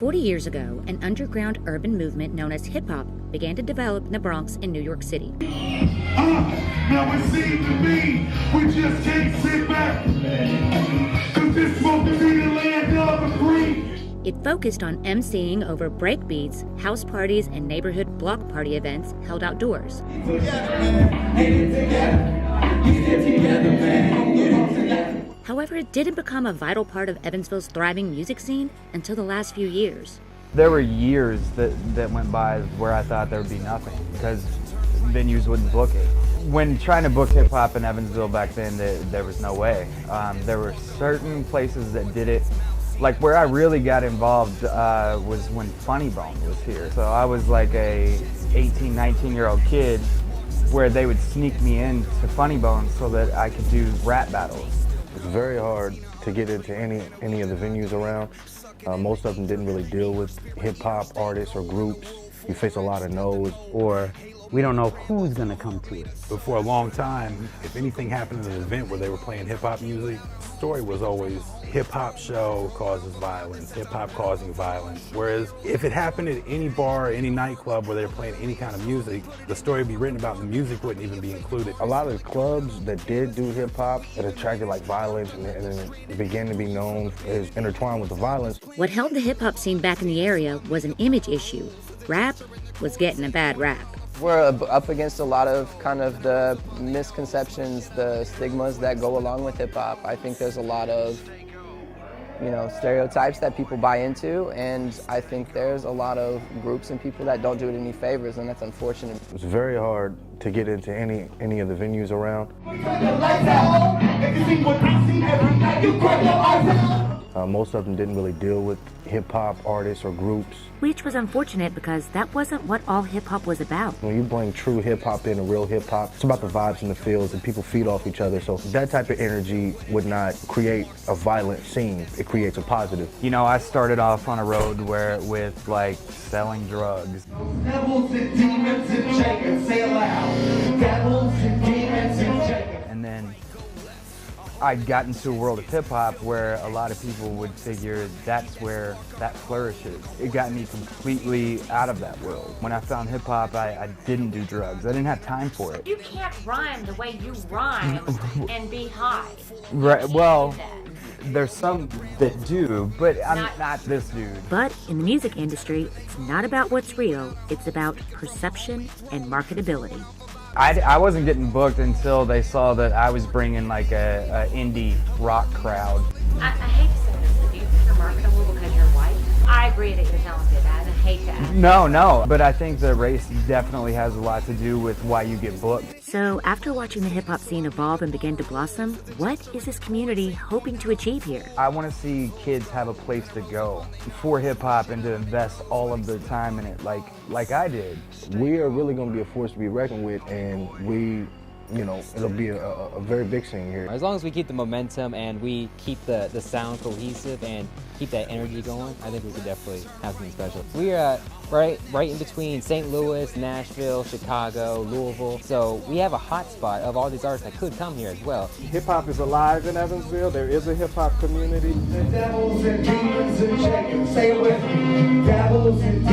40 years ago, an underground urban movement known as hip-hop began to develop in the Bronx in New York City. Now it seems to me we just can't sit back, 'cause this supposed to be the land of the free. It focused on emceeing over break beats, house parties, and neighborhood block party events held outdoors. However, it didn't become a vital part of Evansville's thriving music scene until the last few years. There were years that went by where I thought there would be nothing because venues wouldn't book it. When trying to book hip hop in Evansville back then, there was no way. There were certain places that did it. Like where I really got involved was when Funny Bone was here. So I was like a 18, 19-year-old kid where they would sneak me into Funny Bone so that I could do rap battles. It's very hard to get into any of the venues around. Most of them didn't really deal with hip-hop artists or groups. You face a lot of no's. Or we don't know who's gonna come to it. But for a long time, if anything happened in an event where they were playing hip-hop music, the story was always hip-hop show causes violence, hip-hop causing violence. Whereas if it happened at any bar or any nightclub where they were playing any kind of music, the story would be written about, the music wouldn't even be included. A lot of the clubs that did do hip-hop, that attracted like violence and it began to be known as intertwined with the violence. What held the hip-hop scene back in the area was an image issue. Rap was getting a bad rap. We're up against a lot of kind of the misconceptions, the stigmas that go along with hip-hop. I think there's a lot of, stereotypes that people buy into, and I think there's a lot of groups and people that don't do it any favors, and that's unfortunate. It's very hard to get into any of the venues around. Most of them didn't really deal with hip-hop artists or groups. Which was unfortunate because that wasn't what all hip-hop was about. When you bring true hip-hop into real hip-hop, it's about the vibes in the fields and people feed off each other. So that type of energy would not create a violent scene. It creates a positive. You know, I started off on a road with like selling drugs. Devils and demons and Jacob, say it loud. Devils and demons and Jacob. And then I got into a world of hip-hop where a lot of people would figure that's where that flourishes. It got me completely out of that world. When I found hip-hop, I didn't do drugs. I didn't have time for it. You can't rhyme the way you rhyme and be high. Right, well, there's some that do, but I'm not this dude. But in the music industry, it's not about what's real, it's about perception and marketability. I wasn't getting booked until they saw that I was bringing like a indie rock crowd. I hate to say this, but do you think you're marketable because you're white? I agree that you're talented, and I hate that. No, but I think the race definitely has a lot to do with why you get booked. So after watching the hip-hop scene evolve and begin to blossom, what is this community hoping to achieve here? I want to see kids have a place to go for hip-hop and to invest all of their time in it like I did. We are really going to be a force to be reckoned with, and it'll be a very big scene here. As long as we keep the momentum and we keep the sound cohesive and keep that energy going, I think we could definitely have something special. We are right in between St. Louis, Nashville, Chicago, Louisville. So we have a hot spot of all these artists that could come here as well. Hip-hop is alive in Evansville. There is a hip-hop community. The devils and demons and Jacob, say it with me. Devils and